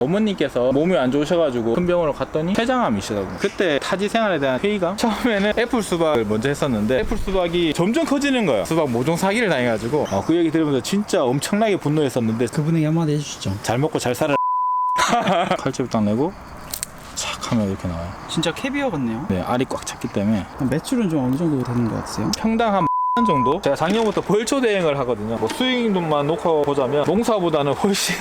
어머님께서 몸이 안 좋으셔가지고 큰 병원으로 갔더니 췌장암이시더라고요. 그때 타지 생활에 대한 회의감? 처음에는 애플 수박을 먼저 했었는데 애플 수박이 점점 커지는 거예요. 수박 모종 사기를 당해가지고 그 얘기 들으면서 진짜 엄청나게 분노했었는데 그분에게 한마디 해주시죠. 잘 먹고 잘 살아. 칼집을 딱 내고 착 하면 이렇게 나와요. 진짜 캐비어 같네요. 네, 알이 꽉 찼기 때문에 매출은 좀 어느 정도 되는 것 같으세요? 평당 한 정도? 제가 작년부터 벌초 대행을 하거든요. 뭐 수익률만 놓고 보자면 농사보다는 훨씬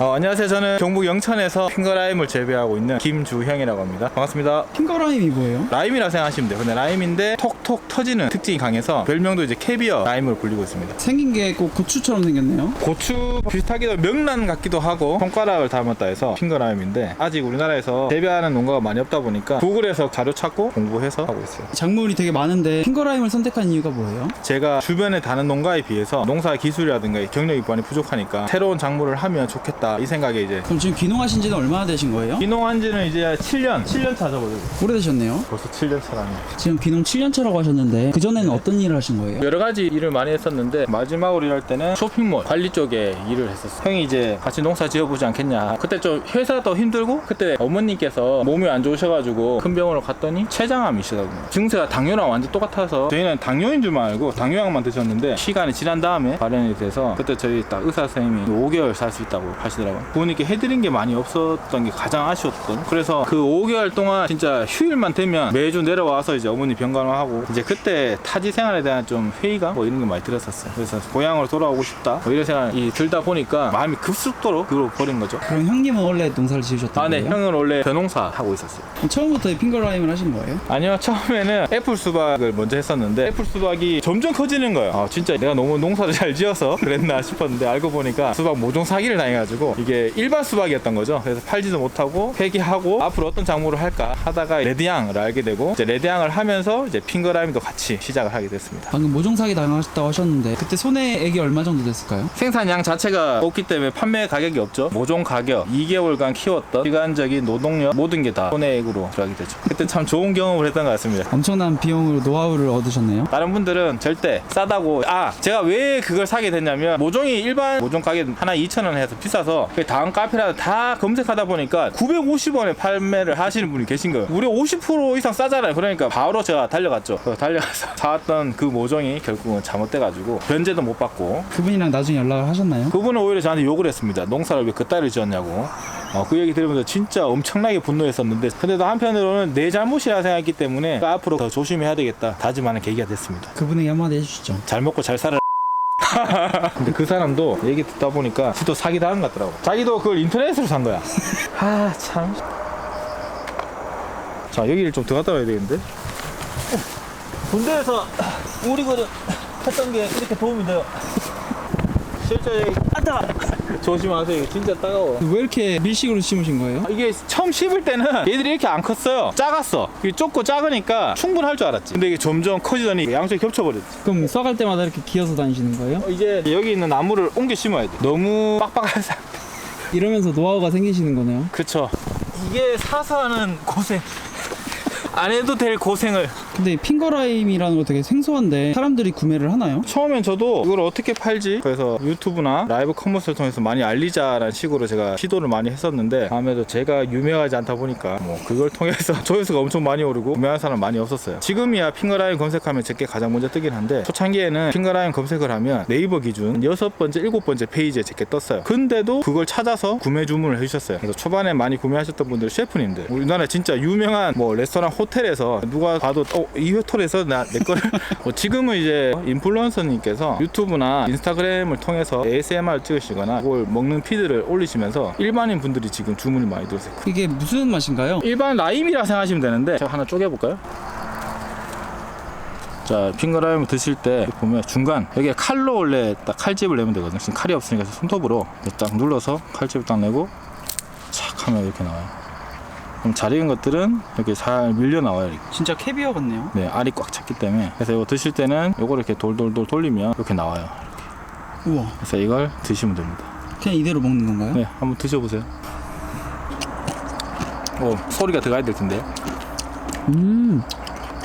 안녕하세요. 저는 경북 영천에서 핑거라임을 재배하고 있는 김주형이라고 합니다. 반갑습니다. 핑거라임이 뭐예요? 라임이라 생각하시면 돼요. 근데 라임인데 톡톡 터지는 특징이 강해서 별명도 이제 캐비어 라임으로 불리고 있습니다. 생긴 게 꼭 고추처럼 생겼네요. 고추 비슷하기도 명란 같기도 하고 손가락을 닮았다 해서 핑거라임인데 아직 우리나라에서 재배하는 농가가 많이 없다 보니까 구글에서 자료 찾고 공부해서 하고 있어요. 작물이 되게 많은데 핑거라임을 선택한 이유가 뭐예요? 제가 주변에 다른 농가에 비해서 농사 기술이라든가 경력이 많이 부족하니까 새로운 작물을 하면 좋겠다 이 생각에 이제 그럼 지금 귀농하신 지는 얼마나 되신 거예요? 귀농한 지는 이제 7년 차 접어들고 오래되셨네요. 벌써 7년 차라니. 지금 귀농 7년 차라고 하셨는데 그전에는 어떤 일을 하신 거예요? 여러 가지 일을 많이 했었는데 마지막으로 일할 때는 쇼핑몰 관리 쪽에 일을 했었어요. 형이 이제 같이 농사 지어보지 않겠냐. 그때 좀 회사도 힘들고 그때 어머님께서 몸이 안 좋으셔가지고 큰 병원으로 갔더니 췌장암이시더라고요. 증세가 당뇨랑 완전 똑같아서 저희는 당뇨인 줄만 알고 당뇨약만 드셨는데 시간이 지난 다음에 발현이 돼서 그때 저희 딱 의사 선생님이 5개월 살 수 있다고 하시더라고요. 부모님께 해드린 게 많이 없었던 게 가장 아쉬웠던. 그래서 그 5개월 동안 진짜 휴일만 되면 매주 내려와서 이제 어머니 병간호하고 이제 그때 타지 생활에 대한 좀 회의감 뭐 이런 게 많이 들었었어요. 그래서 고향으로 돌아오고 싶다 뭐 이런 생각이 들다 보니까 마음이 급속도로 그로 버린 거죠. 그럼 형님은 원래 농사를 지으셨던 네. 거예요? 형은 원래 벼농사 하고 있었어요. 처음부터 이 핑거라임을 하신 거예요? 아니요, 처음에는 애플 수박을 먼저 했었는데 애플 수박이 점점 커지는 거예요. 진짜 내가 너무 농사를 잘 지어서 그랬나 싶었는데 알고 보니까 수박 모종 사기를 당해가지고 이게 일반 수박이었던 거죠. 그래서 팔지도 못하고 폐기하고 앞으로 어떤 작물을 할까 하다가 레드향을 알게 되고 이제 레드향을 하면서 이제 핑거라임도 같이 시작을 하게 됐습니다. 방금 모종 사기 당하셨다고 하셨는데 그때 손해액이 얼마 정도 됐을까요? 생산량 자체가 없기 때문에 판매 가격이 없죠. 모종 가격, 2개월간 키웠던 시간적인 노동력 모든 게 다 손해액으로 들어가게 되죠. 그때 참 좋은 경험을 했던 것 같습니다. 엄청난 비용으로 노하우를 얻으셨네요. 다른 분들은 절대 싸다고 제가 왜 그걸 사게 됐냐면 모종이 일반 모종 가격 하나 2,000원 해서 비싸서 다음 카페라도 다 검색하다 보니까 950원에 판매를 하시는 분이 계신 거예요. 무려 50% 이상 싸잖아요. 그러니까 바로 제가 달려갔죠. 달려가서 사왔던 그 모종이 결국은 잘못돼가지고 변제도 못 받고. 그분이랑 나중에 연락을 하셨나요? 그분은 오히려 저한테 욕을 했습니다. 농사를 왜 그따위를 지었냐고. 그 얘기 들으면서 진짜 엄청나게 분노했었는데 근데도 한편으로는 내 잘못이라 생각했기 때문에 앞으로 더 조심해야 되겠다 다짐하는 계기가 됐습니다. 그분에게 한마디 해주시죠. 잘 먹고 잘 살아. 근데 그 사람도 얘기 듣다 보니까 지도 사기 당한 것 같더라고. 자기도 그걸 인터넷으로 산 거야. 참. 자, 여기를 좀 더 갔다 와야 되겠는데. 군대에서 우리 거를 했던 게 이렇게 도움이 돼요. 실제 따가 조심하세요. 이거 진짜 따가워. 왜 이렇게 밀식으로 심으신 거예요? 이게 처음 씹을 때는 얘들이 이렇게 안 컸어요. 작았어. 이게 좁고 작으니까 충분할 줄 알았지. 근데 이게 점점 커지더니 양쪽이 겹쳐버렸지. 그럼 써갈 때마다 이렇게 기어서 다니시는 거예요? 이제 여기 있는 나무를 옮겨 심어야 돼. 너무 빡빡한 상태. 이러면서 노하우가 생기시는 거네요. 그쵸. 이게 사서 하는 고생. 안 해도 될 고생을. 근데 핑거라임이라는 거 되게 생소한데 사람들이 구매를 하나요? 처음엔 저도 이걸 어떻게 팔지? 그래서 유튜브나 라이브 커머스를 통해서 많이 알리자라는 식으로 제가 시도를 많이 했었는데 아무래도 제가 유명하지 않다 보니까 뭐 그걸 통해서 조회수가 엄청 많이 오르고 구매하는 사람 많이 없었어요. 지금이야 핑거라임 검색하면 제게 가장 먼저 뜨긴 한데 초창기에는 핑거라임 검색을 하면 네이버 기준 6번째, 7번째 페이지에 제게 떴어요. 근데도 그걸 찾아서 구매 주문을 해주셨어요. 그래서 초반에 많이 구매하셨던 분들 셰프님들 우리나라 진짜 유명한 뭐 레스토랑 호텔에서 누가 봐도 이 호텔에서 내 거를 뭐 지금은 이제 인플루언서님께서 유튜브나 인스타그램을 통해서 ASMR 찍으시거나 그걸 먹는 피드를 올리시면서 일반인 분들이 지금 주문이 많이 들어오세요. 이게 무슨 맛인가요? 일반 라임이라 생각하시면 되는데 제가 하나 쪼개볼까요? 자, 핑거라임 드실 때 보면 중간 여기에 칼로 원래 딱 칼집을 내면 되거든요. 지금 칼이 없으니까 손톱으로 딱 눌러서 칼집을 딱 내고 착 하면 이렇게 나와요. 그럼 잘 익은 것들은 이렇게 잘 밀려 나와요. 이렇게. 진짜 캐비어 같네요. 네, 알이 꽉 찼기 때문에. 그래서 이거 드실 때는 이거를 이렇게 돌돌돌 돌리면 이렇게 나와요. 이렇게. 우와. 그래서 이걸 드시면 됩니다. 그냥 이대로 먹는 건가요? 네, 한번 드셔보세요. 소리가 들어가야 될 텐데.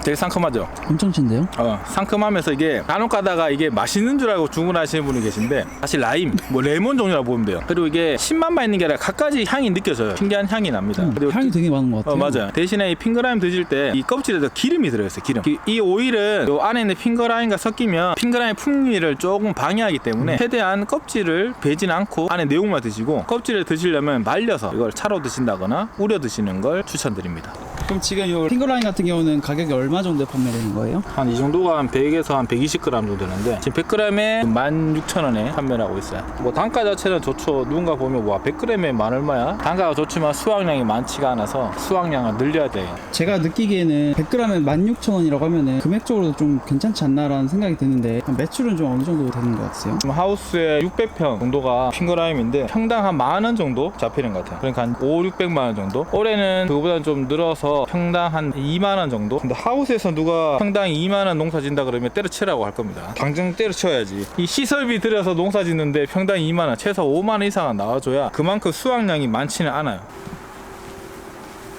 되게 상큼하죠. 엄청 친데요? 상큼하면서 이게 간혹 가다가 이게 맛있는 줄 알고 주문하시는 분이 계신데 사실 라임, 뭐 레몬 종류라고 보면 돼요. 그리고 이게 신맛만 있는 게 아니라 갖가지 향이 느껴져요. 신기한 향이 납니다. 그리고 향이 되게 많은 것 같아요. 맞아요. 대신에 이 핑거라임 드실 때 이 껍질에도 기름이 들어있어요. 기름. 이 오일은 요 안에 있는 핑거라임과 섞이면 핑거라임 풍미를 조금 방해하기 때문에 최대한 껍질을 베진 않고 안에 내용만 드시고, 껍질을 드시려면 말려서 이걸 차로 드신다거나 우려 드시는 걸 추천드립니다. 그럼 지금 이 핑거라인 같은 경우는 가격이 얼마 정도에 판매되는 거예요? 한 이 정도가 한 100에서 한 120g 정도 되는데 지금 100g에 16,000원에 판매를 하고 있어요. 뭐 단가 자체는 좋죠. 누군가 보면 와 100g에 만 얼마야? 단가가 좋지만 수확량이 많지가 않아서 수확량을 늘려야 돼요. 제가 느끼기에는 100g에 16,000원이라고 하면은 금액적으로도 좀 괜찮지 않나라는 생각이 드는데 매출은 좀 어느 정도 되는 것 같으세요? 지금 하우스에 600평 정도가 핑거라임인데 평당 한 10,000원 정도 잡히는 것 같아요. 그러니까 한 5, 600만 원 정도. 올해는 그거보다는 좀 늘어서 평당 한 2만 원 정도. 근데 하우스에서 누가 평당 2만 원 농사 짓는다 그러면 때려치라고 할 겁니다. 당장 때려쳐야지. 이 시설비 들여서 농사 짓는데 평당 2만 원, 최소 5만 원 이상은 나와줘야 그만큼 수확량이 많지는 않아요.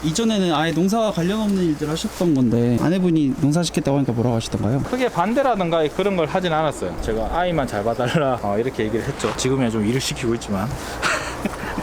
이전에는 아예 농사와 관련 없는 일들 하셨던 건데 아내분이 농사 짓겠다고 하니까 뭐라고 하시던가요? 크게 반대라든가 그런 걸 하진 않았어요. 제가 아이만 잘 봐달라 이렇게 얘기를 했죠. 지금이야 좀 일을 시키고 있지만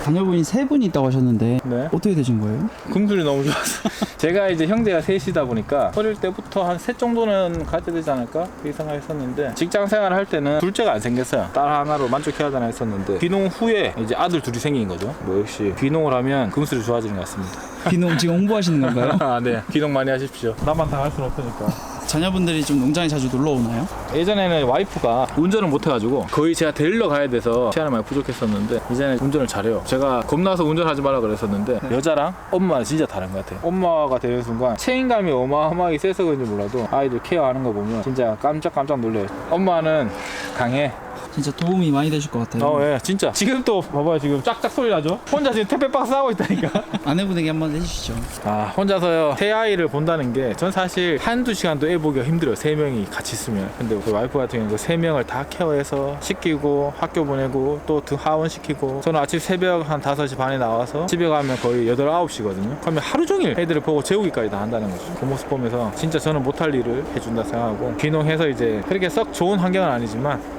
자녀분이 3분이 있다고 하셨는데 네. 어떻게 되신 거예요? 금술이 너무 좋았어. 제가 이제 형제가 셋이다 보니까 어릴 때부터 한 셋 정도는 가져야 되지 않을까 이 생각했었는데, 직장 생활을 할 때는 둘째가 안 생겼어요. 딸 하나로 만족해야 되나 했었는데 귀농 후에 이제 아들 둘이 생긴 거죠. 뭐 역시 귀농을 하면 금술이 좋아지는 것 같습니다. 비농 지금 홍보하시는 건가요? 아, 네. 귀농 많이 하십시오. 나만 당할 수는 없으니까. 자녀분들이 좀 농장에 자주 놀러 오나요? 예전에는 와이프가 운전을 못해가지고 거의 제가 데리러 가야 돼서 시간이 많이 부족했었는데 이제는 운전을 잘해요. 제가 겁나서 운전하지 말라 그랬었는데 여자랑 엄마는 진짜 다른 것 같아요. 엄마가 되는 순간 책임감이 어마어마하게 세서 그런지 몰라도 아이들 케어하는 거 보면 진짜 깜짝깜짝 놀래요. 엄마는 강해. 진짜 도움이 많이 되실 것 같아요. 예, 진짜. 지금 또 봐봐요. 지금 짝짝 소리 나죠? 혼자 지금 택배 박스 하고 있다니까. 아내분에게 한번 해주시죠. 아, 혼자서요. 새 아이를 본다는 게 전 사실 한두 시간도 애 보기가 힘들어요. 3명이 같이 있으면. 근데 그 와이프 같은 경우는 그 3명을 다 케어해서 시키고 학교 보내고 또 하원 시키고, 저는 아침 새벽 한 5시 반에 나와서 집에 가면 거의 8, 9시거든요. 그러면 하루 종일 애들을 보고 재우기까지 다 한다는 거죠. 그 모습 보면서 진짜 저는 못할 일을 해준다 생각하고, 귀농해서 이제 그렇게 썩 좋은 환경은 아니지만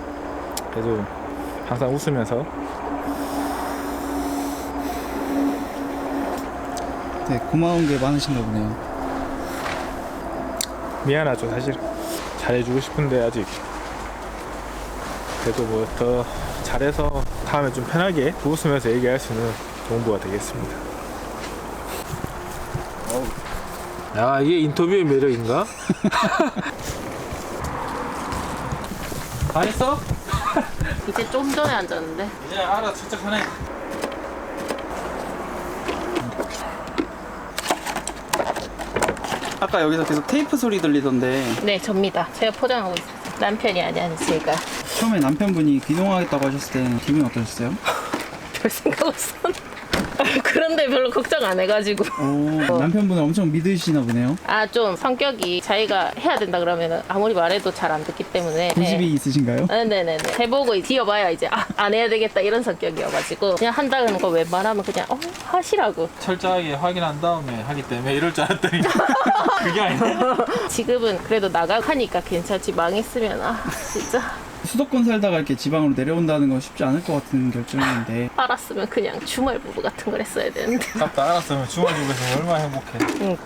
그래도 항상 웃으면서. 네, 고마운 게 많으신가 보네요. 미안하죠. 사실 잘해주고 싶은데 아직 그래도 뭐 더 잘해서 다음에 좀 편하게 웃으면서 얘기할 수 있는 정보가 되겠습니다. 야, 이게 인터뷰의 매력인가? 다 했어? 이제 좀 전에 앉았는데. 이제 알아. 진짜 편해. 아까 여기서 계속 테이프 소리 들리던데 네, 접니다. 제가 포장하고 있어요. 남편이 아니었으니까 처음에 남편분이 귀농하겠다고 하셨을 때는 기분이 어떠셨어요? 별 생각 없었는데. 그런데 별로 걱정 안 해가지고. 남편분을 엄청 믿으시나 보네요. 아, 좀 성격이 자기가 해야 된다 그러면 아무리 말해도 잘 안 듣기 때문에. 고집이 있으신가요? 네네네. 해보고 뒤어봐야 이제 안 해야 되겠다 이런 성격이어가지고 그냥 한다는 거 웬만하면 그냥 하시라고. 철저하게 확인한 다음에 하기 때문에 이럴 줄 알았더니 그게 아니네. 지금은 그래도 나가니까 괜찮지. 망했으면 진짜 수도권 살다가 이렇게 지방으로 내려온다는 건 쉽지 않을 것 같은 결정인데 알았으면 그냥 주말 부부 같은 걸 했어야 되는데. 딱 알았으면 주말집에서 얼마나 행복해.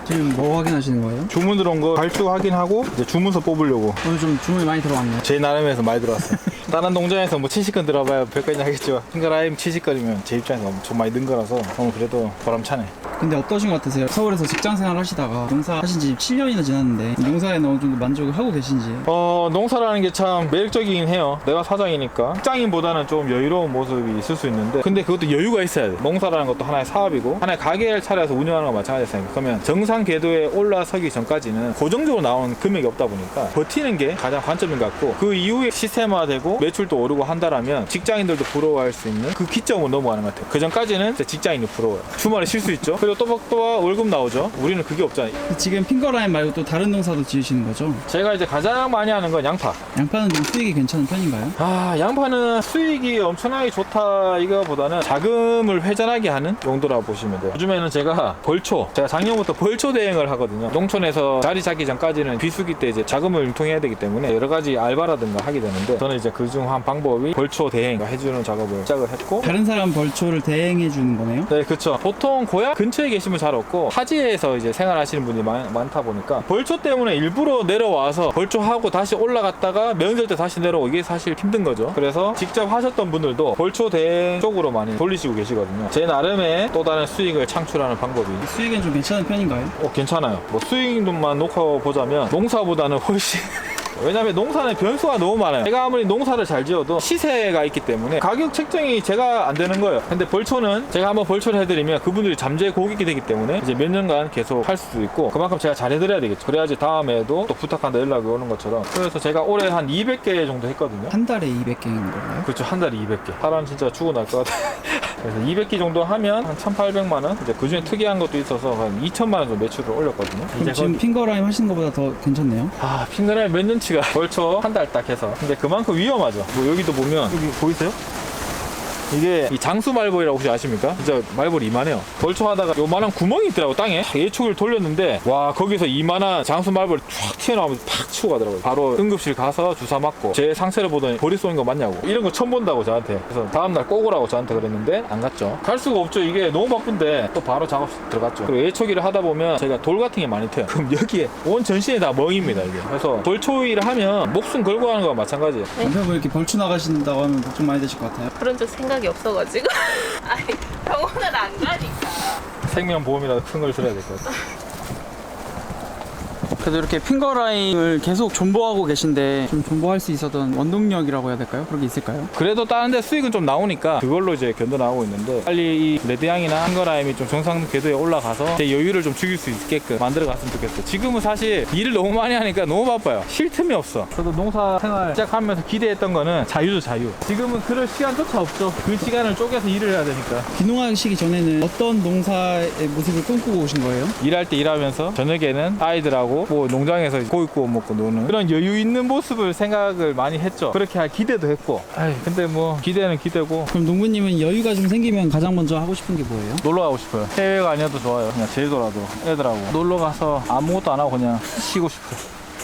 지금 뭐 확인하시는 거예요? 주문 들어온 거 발주 확인하고 이제 주문서 뽑으려고. 오늘 좀 주문이 많이 들어왔네요. 제 나름에서 많이 들어왔어요. 다른 농장에서 뭐 70건 들어봐야 몇 건이 하겠죠. 핑거라임 70건이면 제 입장에서 엄청 많이 는 거라서 오늘 그래도 보람차네. 근데 어떠신 것 같으세요? 서울에서 직장 생활 하시다가 농사 하신 지 7년이나 지났는데 농사에 어느 정도 만족을 하고 계신지. 농사라는 게 참 매력적이긴 해요. 내가 사장이니까 직장인보다는 좀 여유로운 모습이 있을 수 있는데, 근데 그것도 여유가 있어야 돼. 농사라는 것도 하나의 사업이고 하나의 가게를 차려서 운영하는 거 마찬가지잖아요. 그러면 정상 궤도에 올라서기 전까지는 고정적으로 나오는 금액이 없다 보니까 버티는 게 가장 관점인 것 같고, 그 이후에 시스템화되고 매출도 오르고 한다라면 직장인들도 부러워할 수 있는 그 기점으로 넘어가는 것 같아요. 그 전까지는 직장인이 부러워요. 주말에 쉴 수 있죠. 그리고 또박또박 월급 나오죠. 우리는 그게 없잖아요. 지금 핑거라인 말고 또 다른 농사도 지으시는 거죠? 제가 이제 가장 많이 하는 건 양파. 양파는 좀 수익이 괜찮은 편인가요? 양파는 수익이 엄청나게 좋다 이거보다는 자금을 회전하게 하는 용도라고 보시면 돼요. 요즘에는 제가 작년부터 벌초 대행을 하거든요. 농촌에서 자리 잡기 전까지는 비수기 때 이제 자금을 융통해야 되기 때문에 여러 가지 알바라든가 하게 되는데, 저는 이제 그중 한 방법이 벌초 대행 해주는 작업을 시작을 했고. 다른 사람 벌초를 대행해 주는 거네요? 네, 그렇죠. 보통 고향 근처에 계시면 잘 없고 타지에서 이제 생활하시는 분이 많다 보니까 벌초 때문에 일부러 내려와서 벌초하고 다시 올라갔다가 명절 때 다시 내려오고, 이게 사실 힘든 거죠. 그래서 직접 하셨던 분들도 벌초 대행 쪽으로 많이 돌리시고 계시거든요. 제 나름의 또 다른 수익을 창출하는 방법이. 수익은 좀 괜찮은 편인가요? 괜찮아요. 뭐 수익만 놓고 보자면 농사보다는 훨씬 왜냐면 농사는 변수가 너무 많아요. 제가 아무리 농사를 잘 지어도 시세가 있기 때문에 가격 책정이 제가 안 되는 거예요. 근데 벌초는 제가 한번 벌초를 해드리면 그분들이 잠재 고객이 되기 때문에 이제 몇 년간 계속 할 수도 있고, 그만큼 제가 잘 해드려야 되겠죠. 그래야지 다음에도 또 부탁한다 연락이 오는 것처럼. 그래서 제가 올해 한 200개 정도 했거든요. 한 달에 200개인 건가요? 그렇죠. 한 달에 200개. 사람 진짜 죽어날 것 같아요. 그래서 200개 정도 하면 한 1,800만 원. 이제 그 중에 특이한 것도 있어서 한 2천만 원 정도 매출을 올렸거든요. 그럼 지금 핑거라인 하시는 것보다 더 괜찮네요? 핑거라인 몇 년치가 벌초 한 달 딱 해서. 근데 그만큼 위험하죠. 뭐 여기도 보면 여기 보이세요? 이게 이 장수 말벌이라고 혹시 아십니까? 진짜 말벌이 이만해요. 벌초 하다가 요만한 구멍이 있더라고, 땅에. 예초기를 돌렸는데 와, 거기서 이만한 장수 말벌이 쫙 튀어나오면서 팍 치고 가더라고요. 바로 응급실 가서 주사 맞고, 제 상태를 보더니 벌이 쏘는 거 맞냐고, 이런 거 처음 본다고 저한테. 그래서 다음날 꼭 오라고 저한테 그랬는데 안 갔죠. 갈 수가 없죠. 이게 너무 바쁜데 또 바로 작업 들어갔죠. 그리고 예초기를 하다 보면 제가 돌 같은 게 많이 튀어요. 그럼 여기에 온 전신이 다 멍입니다, 이게. 그래서 벌초 일을 하면 목숨 걸고 하는 거와 마찬가지예요. 남편분 이렇게 벌초 나가신다고 하면 걱정 많이 되실 것 같아요. 그런 적 생각이 없어가지고. 아니, 병원을 안 가니까. 생명보험이라도 큰 걸 들어야 될 것 같아요. 그래도 이렇게 핑거라인을 계속 존버하고 계신데 좀 존버할 수 있었던 원동력이라고 해야 될까요? 그런 게 있을까요? 그래도 다른 데 수익은 좀 나오니까 그걸로 이제 견뎌나가고 있는데, 빨리 이 레드양이나 핑거라임이 좀 정상 궤도에 올라가서 제 여유를 좀 죽일 수 있게끔 만들어 갔으면 좋겠어요. 지금은 사실 일을 너무 많이 하니까 너무 바빠요. 쉴 틈이 없어. 저도 농사 생활 시작하면서 기대했던 거는 자유죠, 자유. 지금은 그럴 시간조차 없죠. 그 시간을 쪼개서 일을 해야 되니까. 귀농하시기 전에는 어떤 농사의 모습을 꿈꾸고 오신 거예요? 일할 때 일하면서 저녁에는 아이들하고 뭐 농장에서 고기 구워 먹고 노는 그런 여유 있는 모습을 생각을 많이 했죠. 그렇게 할 기대도 했고. 근데 뭐 기대는 기대고. 그럼 농부님은 여유가 좀 생기면 가장 먼저 하고 싶은 게 뭐예요? 놀러 가고 싶어요. 해외가 아니어도 좋아요. 그냥 제주도라도 애들하고 놀러 가서 아무것도 안 하고 그냥 쉬고 싶어요.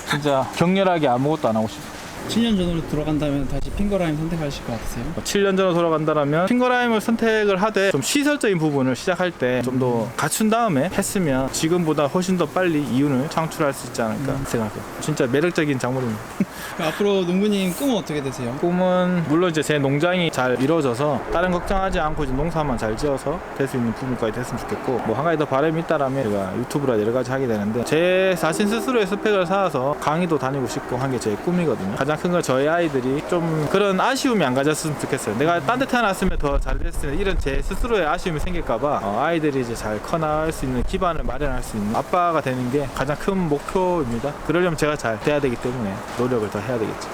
진짜 격렬하게 아무것도 안 하고 싶어요. 7년 전으로 돌아간다면 다시 핑거라인 선택하실 것 같으세요? 7년 전으로 돌아간다면 핑거라임을 선택을 하되 좀 시설적인 부분을 시작할 때 좀 더 갖춘 다음에 했으면 지금보다 훨씬 더 빨리 이윤을 창출할 수 있지 않을까 생각해요. 진짜 매력적인 작물입니다. 앞으로 농부님 꿈은 어떻게 되세요? 꿈은 물론 이제 제 농장이 잘 이루어져서 다른 걱정하지 않고 이제 농사만 잘 지어서 될 수 있는 부분까지 됐으면 좋겠고, 뭐 한 가지 더 바람이 있다라면 제가 유튜브라 여러 가지 하게 되는데, 제 자신 스스로의 스펙을 쌓아서 강의도 다니고 싶고 한 게 제 꿈이거든요. 가장 큰 건 저희 아이들이 좀 그런 아쉬움이 안 가졌으면 좋겠어요. 내가 딴 데 태어났으면 더 잘 됐을 텐데, 이런 제 스스로의 아쉬움이 생길까봐 아이들이 이제 잘 커나갈 수 있는 기반을 마련할 수 있는 아빠가 되는 게 가장 큰 목표입니다. 그러려면 제가 잘 돼야 되기 때문에 노력을 더 해야 되겠죠.